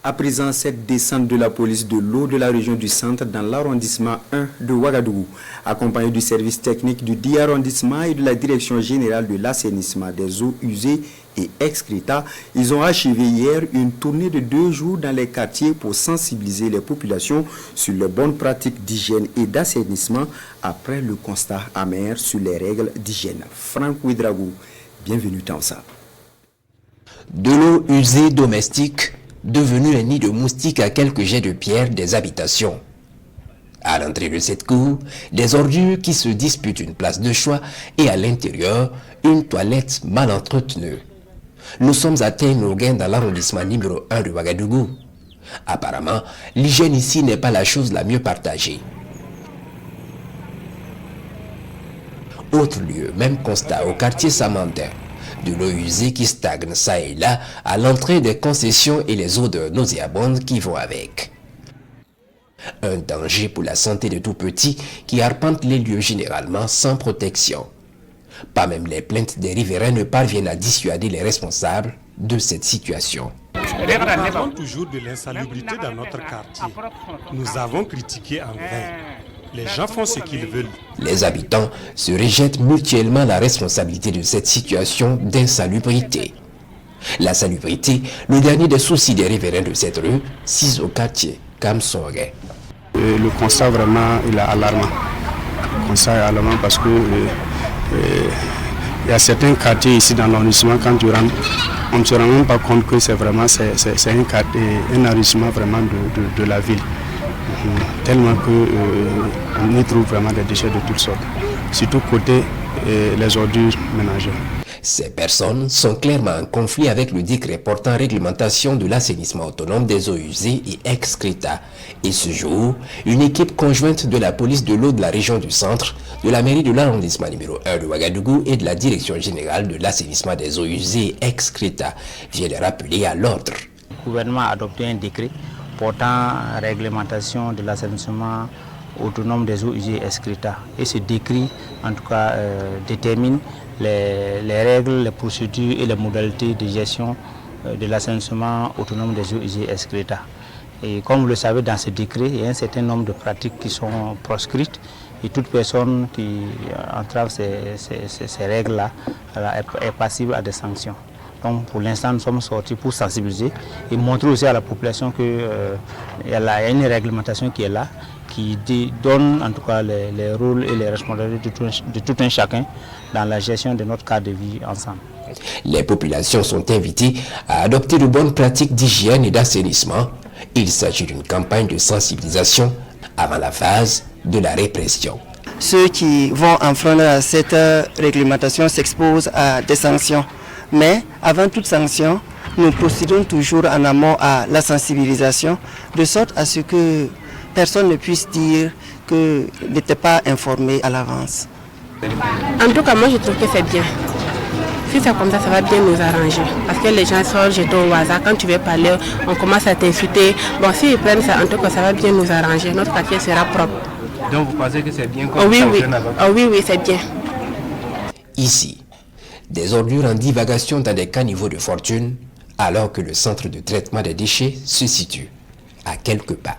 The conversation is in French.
À présent, cette descente de la police de l'eau de la région du centre dans l'arrondissement 1 de Ouagadougou, accompagnée du service technique du 10 arrondissement et de la direction générale de l'assainissement des eaux usées et excréta, ils ont achevé hier une tournée de 2 jours dans les quartiers pour sensibiliser les populations sur les bonnes pratiques d'hygiène et d'assainissement après le constat amer sur les règles d'hygiène. Franck Ouedraogo, bienvenue dans ça. De l'eau usée domestique devenue un nid de moustiques à quelques jets de pierre des habitations. À l'entrée de cette cour, des ordures qui se disputent une place de choix et à l'intérieur, une toilette mal entretenue. Nous sommes à Taïnoguin dans l'arrondissement numéro 1 de Ouagadougou. Apparemment, l'hygiène ici n'est pas la chose la mieux partagée. Autre lieu, même constat au quartier Samandin. De l'eau usée qui stagne ça et là à l'entrée des concessions et les odeurs nauséabondes qui vont avec. Un danger pour la santé de tout petits qui arpentent les lieux généralement sans protection. Pas même les plaintes des riverains ne parviennent à dissuader les responsables de cette situation. Nous avons toujours de l'insalubrité dans notre quartier. Nous avons critiqué en vain. Les gens font ce qu'ils veulent. Les habitants se rejettent mutuellement la responsabilité de cette situation d'insalubrité. La salubrité, le dernier des soucis des riverains de cette rue, 6 au quartier Kamsongé. Le constat vraiment il est alarmant. Le constat est alarmant parce que il y a certains quartiers ici dans l'arrondissement, quand tu rentres, on ne se rend même pas compte que c'est vraiment un arrondissement vraiment de la ville. Tellement qu'on y trouve vraiment des déchets de toutes sortes, surtout côté les ordures ménagères. Ces personnes sont clairement en conflit avec le décret portant réglementation de l'assainissement autonome des eaux usées et excréta. Et ce jour, une équipe conjointe de la police de l'eau de la région du centre, de la mairie de l'arrondissement numéro 1 de Ouagadougou et de la direction générale de l'assainissement des eaux usées et excréta vient les rappeler à l'ordre. Le gouvernement a adopté un décret portant réglementation de l'assainissement autonome des eaux usées et excréta. Et ce décret, en tout cas, détermine les règles, les procédures et les modalités de gestion de l'assainissement autonome des eaux usées et excréta. Et comme vous le savez, dans ce décret, il y a un certain nombre de pratiques qui sont proscrites et toute personne qui entrave ces règles-là est passible à des sanctions. Donc pour l'instant, nous sommes sortis pour sensibiliser et montrer aussi à la population qu'il y a une réglementation qui est là, qui donne en tout cas les rôles et les responsabilités de tout un chacun dans la gestion de notre cadre de vie ensemble. Les populations sont invitées à adopter de bonnes pratiques d'hygiène et d'assainissement. Il s'agit d'une campagne de sensibilisation avant la phase de la répression. Ceux qui vont enfreindre cette réglementation s'exposent à des sanctions. Mais avant toute sanction, nous procédons toujours en amont à la sensibilisation, de sorte à ce que personne ne puisse dire qu'il n'était pas informé à l'avance. En tout cas, moi je trouve que c'est bien. Si c'est comme ça va bien nous arranger. Parce que les gens sortent jetés au hasard. Quand tu veux parler, on commence à t'insulter. Bon, s'ils prennent ça, en tout cas, ça va bien nous arranger. Notre quartier sera propre. Donc vous pensez que c'est bien comme oui, oui, c'est bien. Ici, des ordures en divagation dans des caniveaux de fortune, alors que le centre de traitement des déchets se situe à quelques pas.